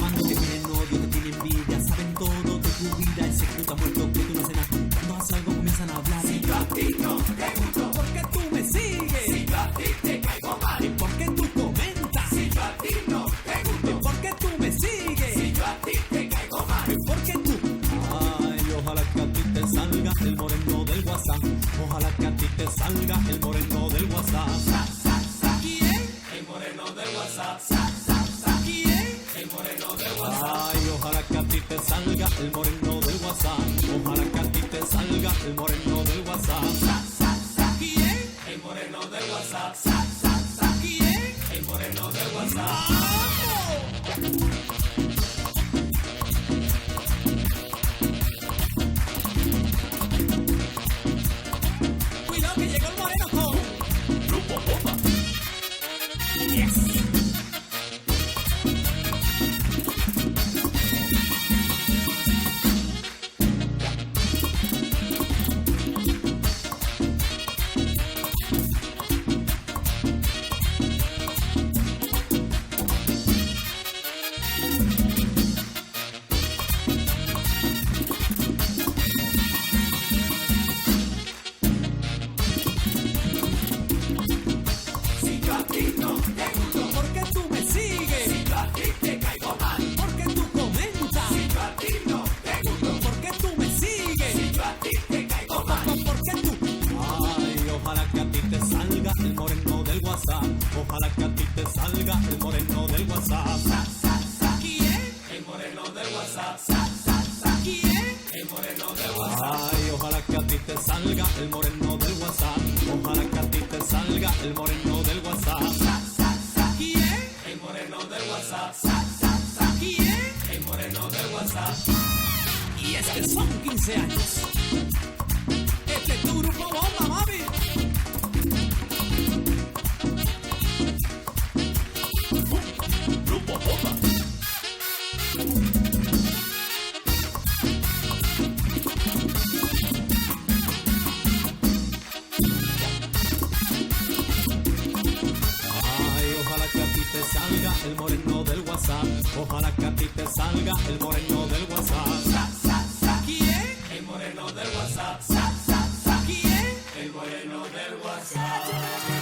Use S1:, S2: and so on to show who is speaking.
S1: llamando, que tienen odio, que tienen envidia, saben todo de tu vida, el secreto ha muerto que tú no haces nada. Cuando haces algo comienzan a hablar.
S2: Si yo a ti no te gusto,
S1: ¿Por qué tú me sigues?
S2: si yo a ti te caigo mal,
S1: ¿Y por qué tú comentas?
S2: si yo a ti no te
S1: ¿Y
S2: gusto,
S1: por qué tú me sigues?
S2: si yo a ti te caigo mal,
S1: ¿Y por qué tú? Ay, ojalá que a ti te salga el moreno del WhatsApp. Ojalá que a ti te salga el moreno del WhatsApp. ¿Quién?
S2: el moreno del WhatsApp,
S1: ¿Quién?
S2: el moreno del WhatsApp,
S1: Ay, ojalá que a ti te salga el moreno del WhatsApp. Ojalá que a ti te salga el moreno del WhatsApp. ¿Quién?
S2: el moreno del WhatsApp,
S1: ¿Quién?
S2: el moreno del WhatsApp.
S1: Cuidado que llegó el moreno con
S2: Grupo Bomba.
S1: Yes.
S2: Si yo a ti no te gusto,
S1: ¿Por qué tú me sigues?
S2: si yo a ti te caigo mal,
S1: ¿Por qué tú comentas?
S2: si yo a ti no te gusto,
S1: ¿Por qué tú me sigues?
S2: si yo a ti te caigo mal,
S1: ¿Por qué tú? Ay, ojalá que a ti te salga el moreno del WhatsApp. Ojalá que a ti te salga el moreno del WhatsApp. ¿Quién?
S2: el moreno del WhatsApp,
S1: ¿Quién?
S2: el moreno del WhatsApp,
S1: Ay, ojalá que a ti te salga el moreno del WhatsApp. Ojalá que a ti te salga el moreno del WhatsApp. ¿Quién?
S2: el moreno del WhatsApp,
S1: ¿Quién?
S2: el moreno del WhatsApp.
S1: Y es que son 15 años. Este es tu grupo bomba, mami.
S2: Grupo Bomba.
S1: Ay, ojalá que a ti te salga el moreno del WhatsApp. Ojalá que a ti te salga el moreno del WhatsApp. ¿Quién?
S2: El moreno del WhatsApp,
S1: ¿Quién?
S2: el moreno del WhatsApp.